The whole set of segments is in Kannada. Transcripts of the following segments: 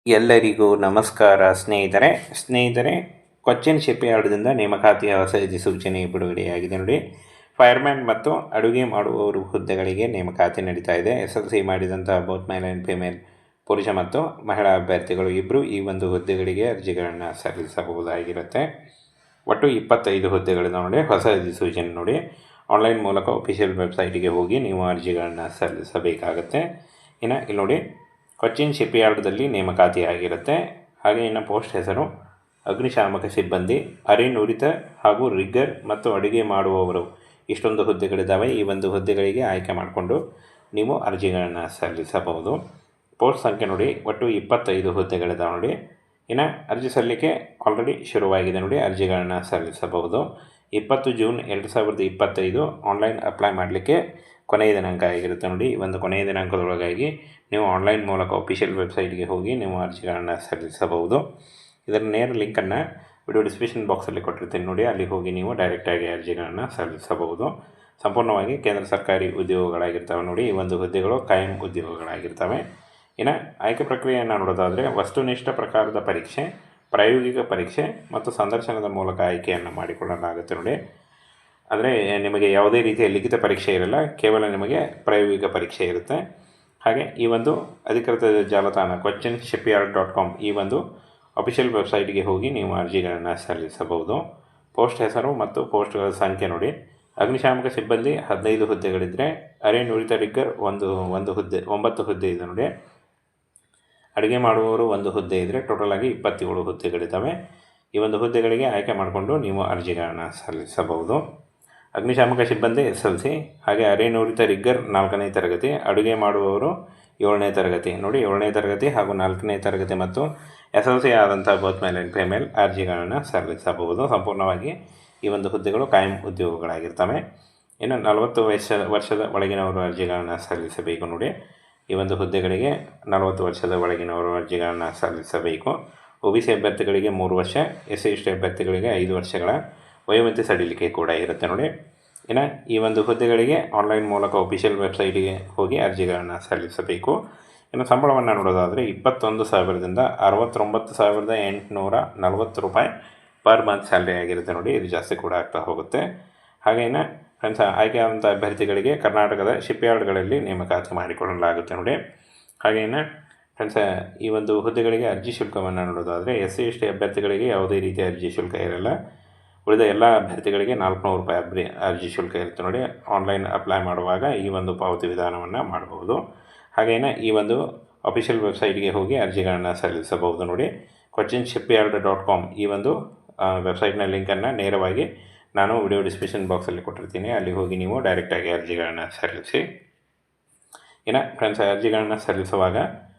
ಎಲ್ಲರಿಗೂ ನಮಸ್ಕಾರ ಸ್ನೇಹಿತರೆ ಕೊಚ್ಚಿನ್ ಶಿಪ್ಯಾರ್ಡ್ದಿಂದ ನೇಮಕಾತಿಯ ಹೊಸ ಅಧಿಸೂಚನೆ ಬಿಡುಗಡೆಯಾಗಿದೆ ನೋಡಿ. ಫೈರ್ಮ್ಯಾನ್ ಮತ್ತು ಅಡುಗೆ ಮಾಡುವವರು ಹುದ್ದೆಗಳಿಗೆ ನೇಮಕಾತಿ ನಡೀತಾ ಇದೆ. SLC ಮಾಡಿದಂಥ ಬೋತ್ ಮೇಲ್ ಆ್ಯಂಡ್ ಫಿಮೇಲ್ ಪುರುಷ ಮತ್ತು ಮಹಿಳಾ ಅಭ್ಯರ್ಥಿಗಳು ಇಬ್ಬರು ಈ ಒಂದು ಹುದ್ದೆಗಳಿಗೆ ಅರ್ಜಿಗಳನ್ನು ಸಲ್ಲಿಸಬಹುದಾಗಿರುತ್ತೆ. ಒಟ್ಟು 25 ಹುದ್ದೆಗಳಿದೆ ನೋಡಿ. ಹೊಸ ಅಧಿಸೂಚನೆ ನೋಡಿ, ಆನ್ಲೈನ್ ಮೂಲಕ ಅಫಿಷಿಯಲ್ ವೆಬ್ಸೈಟಿಗೆ ಹೋಗಿ ನೀವು ಅರ್ಜಿಗಳನ್ನು ಸಲ್ಲಿಸಬೇಕಾಗತ್ತೆ. ಇನ್ನು ಇಲ್ಲಿ ನೋಡಿ, ಕೊಚ್ಚಿನ್ ಶಿಪ್ಯಾರ್ಡ್ದಲ್ಲಿ ನೇಮಕಾತಿಯಾಗಿರುತ್ತೆ. ಹಾಗೆ ಇನ್ನು ಪೋಸ್ಟ್ ಹೆಸರು ಅಗ್ನಿಶಾಮಕ ಸಿಬ್ಬಂದಿ, ಅರೆನುರಿತ ಹಾಗೂ ರಿಗ್ಗರ್ ಮತ್ತು ಅಡುಗೆ ಮಾಡುವವರು. ಇಷ್ಟೊಂದು ಹುದ್ದೆಗಳಿದ್ದಾವೆ. ಈ ಒಂದು ಹುದ್ದೆಗಳಿಗೆ ಆಯ್ಕೆ ಮಾಡಿಕೊಂಡು ನೀವು ಅರ್ಜಿಗಳನ್ನು ಸಲ್ಲಿಸಬಹುದು. ಪೋಸ್ಟ್ ಸಂಖ್ಯೆ ನೋಡಿ, ಒಟ್ಟು 25 ಹುದ್ದೆಗಳಿದ್ದಾವೆ ನೋಡಿ. ಇನ್ನು ಅರ್ಜಿ ಸಲ್ಲಿಕೆ ಆಲ್ರೆಡಿ ಶುರುವಾಗಿದೆ ನೋಡಿ. ಅರ್ಜಿಗಳನ್ನು ಸಲ್ಲಿಸಬಹುದು. 20 ಜೂನ್ 2025 ಆನ್ಲೈನ್ ಅಪ್ಲೈ ಮಾಡಲಿಕ್ಕೆ ಕೊನೆಯ ದಿನಾಂಕ ಆಗಿರುತ್ತೆ ನೋಡಿ. ಈ ಒಂದು ಕೊನೆಯ ದಿನಾಂಕದೊಳಗಾಗಿ ನೀವು ಆನ್ಲೈನ್ ಮೂಲಕ ಅಫಿಷಿಯಲ್ ವೆಬ್ಸೈಟ್ಗೆ ಹೋಗಿ ನೀವು ಅರ್ಜಿಗಳನ್ನು ಸಲ್ಲಿಸಬಹುದು. ಇದರ ನೇರ ಲಿಂಕನ್ನು ವಿಡಿಯೋ ಡಿಸ್ಕ್ರಿಪ್ಷನ್ ಬಾಕ್ಸಲ್ಲಿ ಕೊಟ್ಟಿರ್ತೀನಿ ನೋಡಿ. ಅಲ್ಲಿ ಹೋಗಿ ನೀವು ಡೈರೆಕ್ಟಾಗಿ ಅರ್ಜಿಗಳನ್ನು ಸಲ್ಲಿಸಬಹುದು. ಸಂಪೂರ್ಣವಾಗಿ ಕೇಂದ್ರ ಸರ್ಕಾರಿ ಉದ್ಯೋಗಗಳಾಗಿರ್ತವೆ ನೋಡಿ. ಈ ಒಂದು ಹುದ್ದೆಗಳು ಕಾಯಂ ಉದ್ಯೋಗಗಳಾಗಿರ್ತವೆ. ಇನ್ನು ಆಯ್ಕೆ ಪ್ರಕ್ರಿಯೆಯನ್ನು ನೋಡೋದಾದರೆ, ವಸ್ತುನಿಷ್ಠ ಪ್ರಕಾರದ ಪರೀಕ್ಷೆ, ಪ್ರಾಯೋಗಿಕ ಪರೀಕ್ಷೆ ಮತ್ತು ಸಂದರ್ಶನದ ಮೂಲಕ ಆಯ್ಕೆಯನ್ನು ಮಾಡಿಕೊಳ್ಳಲಾಗುತ್ತೆ ನೋಡಿ. ಆದರೆ ನಿಮಗೆ ಯಾವುದೇ ರೀತಿಯ ಲಿಖಿತ ಪರೀಕ್ಷೆ ಇರಲ್ಲ, ಕೇವಲ ನಿಮಗೆ ಪ್ರಾಯೋಗಿಕ ಪರೀಕ್ಷೆ ಇರುತ್ತೆ. ಹಾಗೆ ಈ ಒಂದು ಅಧಿಕೃತ ಜಾಲತಾಣ kochinsshipyard.com ಈ ಒಂದು ಅಫಿಷಿಯಲ್ ವೆಬ್ಸೈಟ್ಗೆ ಹೋಗಿ ನೀವು ಅರ್ಜಿಗಳನ್ನು ಸಲ್ಲಿಸಬಹುದು. ಪೋಸ್ಟ್ ಹೆಸರು ಮತ್ತು ಪೋಸ್ಟ್ಗಳ ಸಂಖ್ಯೆ ನೋಡಿ. ಅಗ್ನಿಶಾಮಕ ಸಿಬ್ಬಂದಿ 15 ಹುದ್ದೆಗಳಿದ್ದರೆ, ಅರೆನುರಿತ ರಿಗ್ಗರ್ ಒಂದು ಹುದ್ದೆ 9 ಹುದ್ದೆ ಇದೆ ನೋಡಿ. ಅಡುಗೆ ಮಾಡುವವರು 1 ಹುದ್ದೆ ಇದ್ದರೆ ಟೋಟಲಾಗಿ 27 ಹುದ್ದೆಗಳಿದ್ದಾವೆ. ಈ ಒಂದು ಹುದ್ದೆಗಳಿಗೆ ಆಯ್ಕೆ ಮಾಡಿಕೊಂಡು ನೀವು ಅರ್ಜಿಗಳನ್ನು ಸಲ್ಲಿಸಬಹುದು. ಅಗ್ನಿಶಾಮಕ ಸಿಬ್ಬಂದಿ SLC, ಹಾಗೆ ಅರೆನುರಿತ ರಿಗ್ಗರ್ 4ನೇ ತರಗತಿ, ಅಡುಗೆ ಮಾಡುವವರು 7ನೇ ತರಗತಿ ನೋಡಿ. 7ನೇ ತರಗತಿ ಹಾಗೂ 4ನೇ ತರಗತಿ ಮತ್ತು SLC ಆದಂಥ ಬೋತ್ ಮೇಲ್ ಆ್ಯಂಡ್ ಫಿಮೇಲ್ ಅರ್ಜಿಗಳನ್ನು ಸಲ್ಲಿಸಬಹುದು. ಸಂಪೂರ್ಣವಾಗಿ ಈ ಒಂದು ಹುದ್ದೆಗಳು ಕಾಯಂ ಉದ್ಯೋಗಗಳಾಗಿರ್ತವೆ. ಇನ್ನು 40 ವರ್ಷದ ಒಳಗಿನವರು ಅರ್ಜಿಗಳನ್ನು ಸಲ್ಲಿಸಬೇಕು ನೋಡಿ. ಈ ಒಂದು ಹುದ್ದೆಗಳಿಗೆ 40 ವರ್ಷದ ಒಳಗಿನವರು ಅರ್ಜಿಗಳನ್ನು ಸಲ್ಲಿಸಬೇಕು. OBC ಅಭ್ಯರ್ಥಿಗಳಿಗೆ 3 ವರ್ಷ, SC/ST ಅಭ್ಯರ್ಥಿಗಳಿಗೆ 5 ವರ್ಷಗಳ ವಯೋಮಿತಿ ಸಡಿಲಿಕೆ ಕೂಡ ಇರುತ್ತೆ ನೋಡಿ. ಇನ್ನು ಈ ಒಂದು ಹುದ್ದೆಗಳಿಗೆ ಆನ್ಲೈನ್ ಮೂಲಕ ಅಫಿಷಿಯಲ್ ವೆಬ್ಸೈಟಿಗೆ ಹೋಗಿ ಅರ್ಜಿಗಳನ್ನು ಸಲ್ಲಿಸಬೇಕು. ಇನ್ನು ಸಂಬಳವನ್ನು ನೋಡೋದಾದರೆ 21,000ದಿಂದ 69,840 ರೂಪಾಯಿ ಪರ್ ಮಂತ್ ಸ್ಯಾಲ್ರಿ ಆಗಿರುತ್ತೆ ನೋಡಿ. ಇದು ಜಾಸ್ತಿ ಕೂಡ ಆಗ್ತಾ ಹೋಗುತ್ತೆ. ಹಾಗೆ ಇನ್ನು ಫ್ರೆಂಡ್ಸ್, ಆಯ್ಕೆಯಾದಂಥ ಅಭ್ಯರ್ಥಿಗಳಿಗೆ ಕರ್ನಾಟಕದ ಶಿಪ್ಯಾರ್ಡ್ಗಳಲ್ಲಿ ನೇಮಕಾತಿ ಮಾಡಿಕೊಳ್ಳಲಾಗುತ್ತೆ ನೋಡಿ. ಹಾಗೆ ಇನ್ನು ಫ್ರೆಂಡ್ಸ್, ಈ ಒಂದು ಹುದ್ದೆಗಳಿಗೆ ಅರ್ಜಿ ಶುಲ್ಕವನ್ನು ನೋಡೋದಾದರೆ SC/ST ಅಭ್ಯರ್ಥಿಗಳಿಗೆ ಯಾವುದೇ ರೀತಿಯ ಅರ್ಜಿ ಶುಲ್ಕ ಇರಲ್ಲ. ಉಳಿದ ಎಲ್ಲ ಅಭ್ಯರ್ಥಿಗಳಿಗೆ 400 ರೂಪಾಯಿ ಅರ್ಜಿ ಶುಲ್ಕ ಇರುತ್ತೆ ನೋಡಿ. ಆನ್ಲೈನ್ ಅಪ್ಲೈ ಮಾಡುವಾಗ ಈ ಒಂದು ಪಾವತಿ ವಿಧಾನವನ್ನು ಮಾಡಬಹುದು. ಹಾಗೇನೆ ಈ ಒಂದು ಅಫಿಷಿಯಲ್ ವೆಬ್ಸೈಟ್ಗೆ ಹೋಗಿ ಅರ್ಜಿಗಳನ್ನು ಸಲ್ಲಿಸಬಹುದು ನೋಡಿ. kochinsshipyard.com ಈ ಒಂದು ವೆಬ್ಸೈಟ್ನ ಲಿಂಕನ್ನು ನೇರವಾಗಿ ನಾನು ವಿಡಿಯೋ ಡಿಸ್ಕ್ರಿಪ್ಷನ್ ಬಾಕ್ಸಲ್ಲಿ ಕೊಟ್ಟಿರ್ತೀನಿ. ಅಲ್ಲಿ ಹೋಗಿ ನೀವು ಡೈರೆಕ್ಟಾಗಿ ಅರ್ಜಿಗಳನ್ನು ಸಲ್ಲಿಸಿ. ಇನ್ನು ಫ್ರೆಂಡ್ಸ್, ಅರ್ಜಿಗಳನ್ನು ಸಲ್ಲಿಸುವಾಗ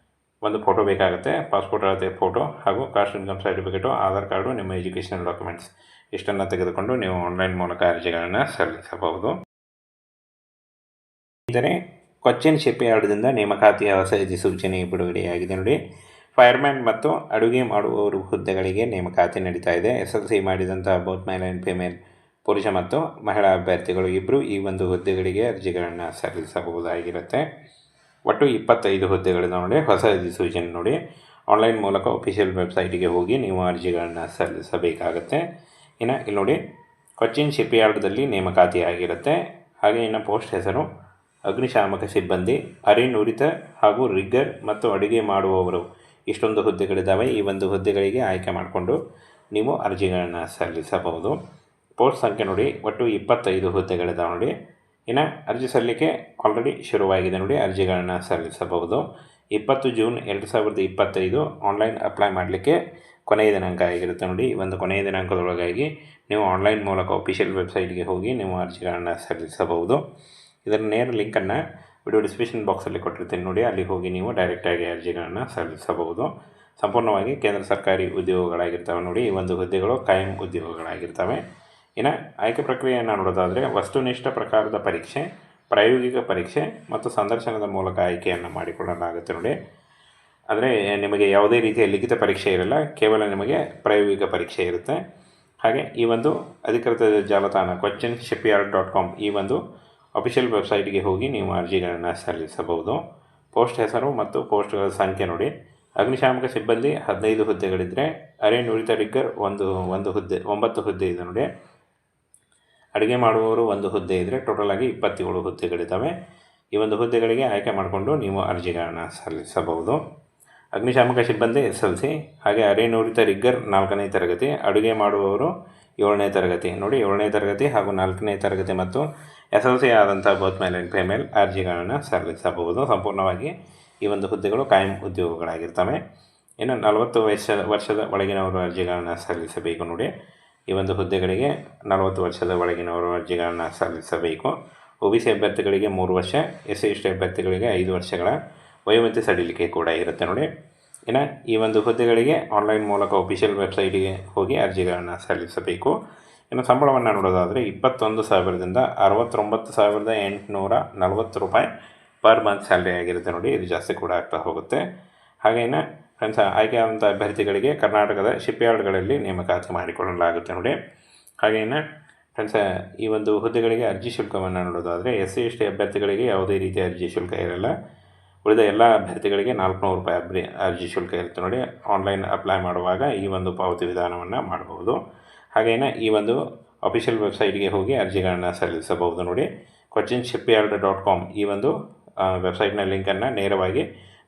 ಒಂದು ಫೋಟೋ ಬೇಕಾಗುತ್ತೆ. ಪಾಸ್ಪೋರ್ಟ್ ಅಳತೆ ಫೋಟೋ ಹಾಗೂ caste income certificate, Aadhaar card, ನಿಮ್ಮ ಎಜುಕೇಷನಲ್ ಡಾಕ್ಯುಮೆಂಟ್ಸ್ ಇಷ್ಟನ್ನು ತೆಗೆದುಕೊಂಡು ನೀವು ಆನ್ಲೈನ್ ಮೂಲಕ ಅರ್ಜಿಗಳನ್ನು ಸಲ್ಲಿಸಬಹುದು. ಇದರೆ ಕೊಚ್ಚಿನ್ ಶಿಪ್ಯಾರ್ಡ್ದಿಂದ ನೇಮಕಾತಿಯ ಹೊಸ ಅಧಿಸೂಚನೆ ಬಿಡುಗಡೆಯಾಗಿದೆ ನೋಡಿ. ಫೈರ್ಮ್ಯಾನ್ ಮತ್ತು ಅಡುಗೆ ಮಾಡುವವರು ಹುದ್ದೆಗಳಿಗೆ ನೇಮಕಾತಿ ನಡೀತಾ ಇದೆ. SLC ಮಾಡಿದಂಥ ಬೋತ್ ಮೇಲ್ ಆ್ಯಂಡ್ ಫಿಮೇಲ್ ಪುರುಷ ಮತ್ತು ಮಹಿಳಾ ಅಭ್ಯರ್ಥಿಗಳು ಇಬ್ಬರು ಈ ಒಂದು ಹುದ್ದೆಗಳಿಗೆ ಅರ್ಜಿಗಳನ್ನು ಸಲ್ಲಿಸಬಹುದಾಗಿರುತ್ತೆ. ಒಟ್ಟು 25 ಹುದ್ದೆಗಳಿದೆ ನೋಡಿ. ಹೊಸ ಅಧಿಸೂಚನೆ ನೋಡಿ, ಆನ್ಲೈನ್ ಮೂಲಕ ಅಫಿಷಿಯಲ್ ವೆಬ್ಸೈಟಿಗೆ ಹೋಗಿ ನೀವು ಅರ್ಜಿಗಳನ್ನು ಸಲ್ಲಿಸಬೇಕಾಗತ್ತೆ. ಇನ್ನು ಇಲ್ಲಿ ನೋಡಿ, ಕೊಚ್ಚಿನ್ ಶಿಪ್ಯಾರ್ಡ್ದಲ್ಲಿ ನೇಮಕಾತಿಯಾಗಿರುತ್ತೆ. ಹಾಗೆ ಇನ್ನು ಪೋಸ್ಟ್ ಹೆಸರು ಅಗ್ನಿಶಾಮಕ ಸಿಬ್ಬಂದಿ, ಅರೆನುರಿತ ಹಾಗೂ ರಿಗ್ಗರ್ ಮತ್ತು ಅಡುಗೆ ಮಾಡುವವರು. ಇಷ್ಟೊಂದು ಹುದ್ದೆಗಳಿದ್ದಾವೆ. ಈ ಒಂದು ಹುದ್ದೆಗಳಿಗೆ ಆಯ್ಕೆ ಮಾಡಿಕೊಂಡು ನೀವು ಅರ್ಜಿಗಳನ್ನು ಸಲ್ಲಿಸಬಹುದು. ಪೋಸ್ಟ್ ಸಂಖ್ಯೆ ನೋಡಿ, ಒಟ್ಟು 25 ಹುದ್ದೆಗಳಿದ್ದಾವೆ ನೋಡಿ. ಇನ್ನು ಅರ್ಜಿ ಸಲ್ಲಿಕೆ ಆಲ್ರೆಡಿ ಶುರುವಾಗಿದೆ ನೋಡಿ. ಅರ್ಜಿಗಳನ್ನು ಸಲ್ಲಿಸಬಹುದು. 20 ಜೂನ್ 2025 ಆನ್ಲೈನ್ ಅಪ್ಲೈ ಮಾಡಲಿಕ್ಕೆ ಕೊನೆಯ ದಿನಾಂಕ ಆಗಿರುತ್ತೆ ನೋಡಿ. ಈ ಒಂದು ಕೊನೆಯ ದಿನಾಂಕದೊಳಗಾಗಿ ನೀವು ಆನ್ಲೈನ್ ಮೂಲಕ ಅಫಿಷಿಯಲ್ ವೆಬ್ಸೈಟ್ಗೆ ಹೋಗಿ ನೀವು ಅರ್ಜಿಗಳನ್ನು ಸಲ್ಲಿಸಬಹುದು. ಇದರ ನೇರ ಲಿಂಕನ್ನು ವಿಡಿಯೋ ಡಿಸ್ಕ್ರಿಪ್ಷನ್ ಬಾಕ್ಸಲ್ಲಿ ಕೊಟ್ಟಿರ್ತೀನಿ ನೋಡಿ. ಅಲ್ಲಿ ಹೋಗಿ ನೀವು ಡೈರೆಕ್ಟಾಗಿ ಅರ್ಜಿಗಳನ್ನು ಸಲ್ಲಿಸಬಹುದು. ಸಂಪೂರ್ಣವಾಗಿ ಕೇಂದ್ರ ಸರ್ಕಾರಿ ಉದ್ಯೋಗಗಳಾಗಿರ್ತವೆ ನೋಡಿ. ಈ ಒಂದು ಹುದ್ದೆಗಳು ಕಾಯಂ ಉದ್ಯೋಗಗಳಾಗಿರ್ತವೆ. ಇನ್ನು ಆಯ್ಕೆ ಪ್ರಕ್ರಿಯೆಯನ್ನು ನೋಡೋದಾದರೆ, ವಸ್ತುನಿಷ್ಠ ಪ್ರಕಾರದ ಪರೀಕ್ಷೆ, ಪ್ರಾಯೋಗಿಕ ಪರೀಕ್ಷೆ ಮತ್ತು ಸಂದರ್ಶನದ ಮೂಲಕ ಆಯ್ಕೆಯನ್ನು ಮಾಡಿಕೊಳ್ಳಲಾಗುತ್ತೆ ನೋಡಿ. ಆದರೆ ನಿಮಗೆ ಯಾವುದೇ ರೀತಿಯ ಲಿಖಿತ ಪರೀಕ್ಷೆ ಇರಲ್ಲ, ಕೇವಲ ನಿಮಗೆ ಪ್ರಾಯೋಗಿಕ ಪರೀಕ್ಷೆ ಇರುತ್ತೆ. ಹಾಗೆ ಈ ಒಂದು ಅಧಿಕೃತ ಜಾಲತಾಣ kochinsshipyard.com ಈ ಒಂದು ಅಫಿಷಿಯಲ್ ವೆಬ್ಸೈಟ್ಗೆ ಹೋಗಿ ನೀವು ಅರ್ಜಿಗಳನ್ನು ಸಲ್ಲಿಸಬಹುದು. ಪೋಸ್ಟ್ ಹೆಸರು ಮತ್ತು ಪೋಸ್ಟ್ಗಳ ಸಂಖ್ಯೆ ನೋಡಿ. ಅಗ್ನಿಶಾಮಕ ಸಿಬ್ಬಂದಿ 15 ಹುದ್ದೆಗಳಿದ್ದರೆ, ಅರೆ ನುರಿತ ರಿಗ್ಗರ್ ಒಂದು ಹುದ್ದೆ 9 ಹುದ್ದೆ ಇದೆ ನೋಡಿ. ಅಡುಗೆ ಮಾಡುವವರು 1 ಹುದ್ದೆ ಇದ್ದರೆ ಟೋಟಲ್ ಆಗಿ 27 ಹುದ್ದೆಗಳಿದ್ದಾವೆ. ಈ ಒಂದು ಹುದ್ದೆಗಳಿಗೆ ಆಯ್ಕೆ ಮಾಡಿಕೊಂಡು ನೀವು ಅರ್ಜಿಗಳನ್ನು ಸಲ್ಲಿಸಬಹುದು. ಅಗ್ನಿಶಾಮಕ ಸಿಬ್ಬಂದಿ SLC, ಹಾಗೆ ಅರೆ ನುರಿತ ರಿಗ್ಗರ್ 4ನೇ ತರಗತಿ, ಅಡುಗೆ ಮಾಡುವವರು 7ನೇ ತರಗತಿ ನೋಡಿ. 7ನೇ ತರಗತಿ ಹಾಗೂ 4ನೇ ತರಗತಿ ಮತ್ತು SLC ಆದಂಥ ಬೋತ್ ಮೇಲ್ ಆ್ಯಂಡ್ ಫಿಮೇಲ್ ಅರ್ಜಿಗಳನ್ನು ಸಲ್ಲಿಸಬಹುದು. ಸಂಪೂರ್ಣವಾಗಿ ಈ ಒಂದು ಹುದ್ದೆಗಳು ಕಾಯಂ ಉದ್ಯೋಗಗಳಾಗಿರ್ತವೆ. ಇನ್ನು 40 ವರ್ಷದ ಒಳಗಿನವರು ಅರ್ಜಿಗಳನ್ನು ಸಲ್ಲಿಸಬೇಕು ನೋಡಿ. ಈ ಒಂದು ಹುದ್ದೆಗಳಿಗೆ 40 ವರ್ಷದ ಒಳಗಿನವರು ಅರ್ಜಿಗಳನ್ನು ಸಲ್ಲಿಸಬೇಕು. OBC ಅಭ್ಯರ್ಥಿಗಳಿಗೆ 3 ವರ್ಷ, SC/ST ಅಭ್ಯರ್ಥಿಗಳಿಗೆ 5 ವರ್ಷಗಳ ವಯೋಮಿತಿ ಸಡಿಲಿಕೆ ಕೂಡ ಇರುತ್ತೆ ನೋಡಿ. ಇನ್ನು ಈ ಒಂದು ಹುದ್ದೆಗಳಿಗೆ ಆನ್ಲೈನ್ ಮೂಲಕ ಅಫಿಷಿಯಲ್ ವೆಬ್ಸೈಟಿಗೆ ಹೋಗಿ ಅರ್ಜಿಗಳನ್ನು ಸಲ್ಲಿಸಬೇಕು. ಇನ್ನು ಸಂಬಳವನ್ನು ನೋಡೋದಾದರೆ 21,000ದಿಂದ 69,840 ರೂಪಾಯಿ ಪರ್ ಮಂತ್ ಸ್ಯಾಲ್ರಿ ಆಗಿರುತ್ತೆ ನೋಡಿ. ಇದು ಜಾಸ್ತಿ ಕೂಡ ಆಗ್ತಾ ಹೋಗುತ್ತೆ. ಹಾಗೆಯೇ ಫ್ರೆಂಡ್ಸ್, ಆಯ್ಕೆಯಾದಂಥ ಅಭ್ಯರ್ಥಿಗಳಿಗೆ ಕರ್ನಾಟಕದ ಶಿಪ್ಯಾರ್ಡ್ಗಳಲ್ಲಿ ನೇಮಕಾತಿ ಮಾಡಿಕೊಳ್ಳಲಾಗುತ್ತೆ ನೋಡಿ. ಹಾಗೆಯೇ ಫ್ರೆಂಡ್ಸ್, ಈ ಒಂದು ಹುದ್ದೆಗಳಿಗೆ ಅರ್ಜಿ ಶುಲ್ಕವನ್ನು ನೋಡೋದಾದರೆ SC/ST ಅಭ್ಯರ್ಥಿಗಳಿಗೆ ಯಾವುದೇ ರೀತಿಯ ಅರ್ಜಿ ಶುಲ್ಕ ಇರಲ್ಲ. ಉಳಿದ ಎಲ್ಲ ಅಭ್ಯರ್ಥಿಗಳಿಗೆ 400 ರೂಪಾಯಿ ಅರ್ಜಿ ಶುಲ್ಕ ಇರುತ್ತೆ ನೋಡಿ. ಆನ್ಲೈನ್ ಅಪ್ಲೈ ಮಾಡುವಾಗ ಈ ಒಂದು ಪಾವತಿ ವಿಧಾನವನ್ನು ಮಾಡಬಹುದು. ಹಾಗೆಯೇ ಈ ಒಂದು ಅಫಿಷಿಯಲ್ ವೆಬ್ಸೈಟ್ಗೆ ಹೋಗಿ ಅರ್ಜಿಗಳನ್ನು ಸಲ್ಲಿಸಬಹುದು ನೋಡಿ. cochinshipyard.com ಈ ಒಂದು ವೆಬ್ಸೈಟ್ನ ಲಿಂಕನ್ನು ನೇರವಾಗಿ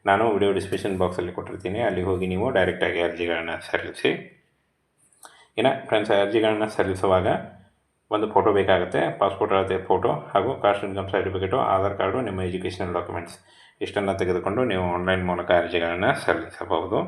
ನಾನು ವಿಡಿಯೋ ಡಿಸ್ಕ್ರಿಪ್ಷನ್ ಬಾಕ್ಸಲ್ಲಿ ಕೊಟ್ಟಿರ್ತೀನಿ. ಅಲ್ಲಿ ಹೋಗಿ ನೀವು ಡೈರೆಕ್ಟಾಗಿ ಅರ್ಜಿಗಳನ್ನು ಸಲ್ಲಿಸಿ. ಇನ್ನು ಫ್ರೆಂಡ್ಸ್, ಅರ್ಜಿಗಳನ್ನು ಸಲ್ಲಿಸುವಾಗ ಒಂದು ಫೋಟೋ ಬೇಕಾಗುತ್ತೆ. ಪಾಸ್ಪೋರ್ಟ್ ಅಳತೆ ಫೋಟೋ ಹಾಗೂ caste income certificate, Aadhaar card, ನಿಮ್ಮ ಎಜುಕೇಷನಲ್ ಡಾಕ್ಯುಮೆಂಟ್ಸ್ ಇಷ್ಟನ್ನು ತೆಗೆದುಕೊಂಡು ನೀವು ಆನ್ಲೈನ್ ಮೂಲಕ ಅರ್ಜಿಗಳನ್ನು ಸಲ್ಲಿಸಬಹುದು.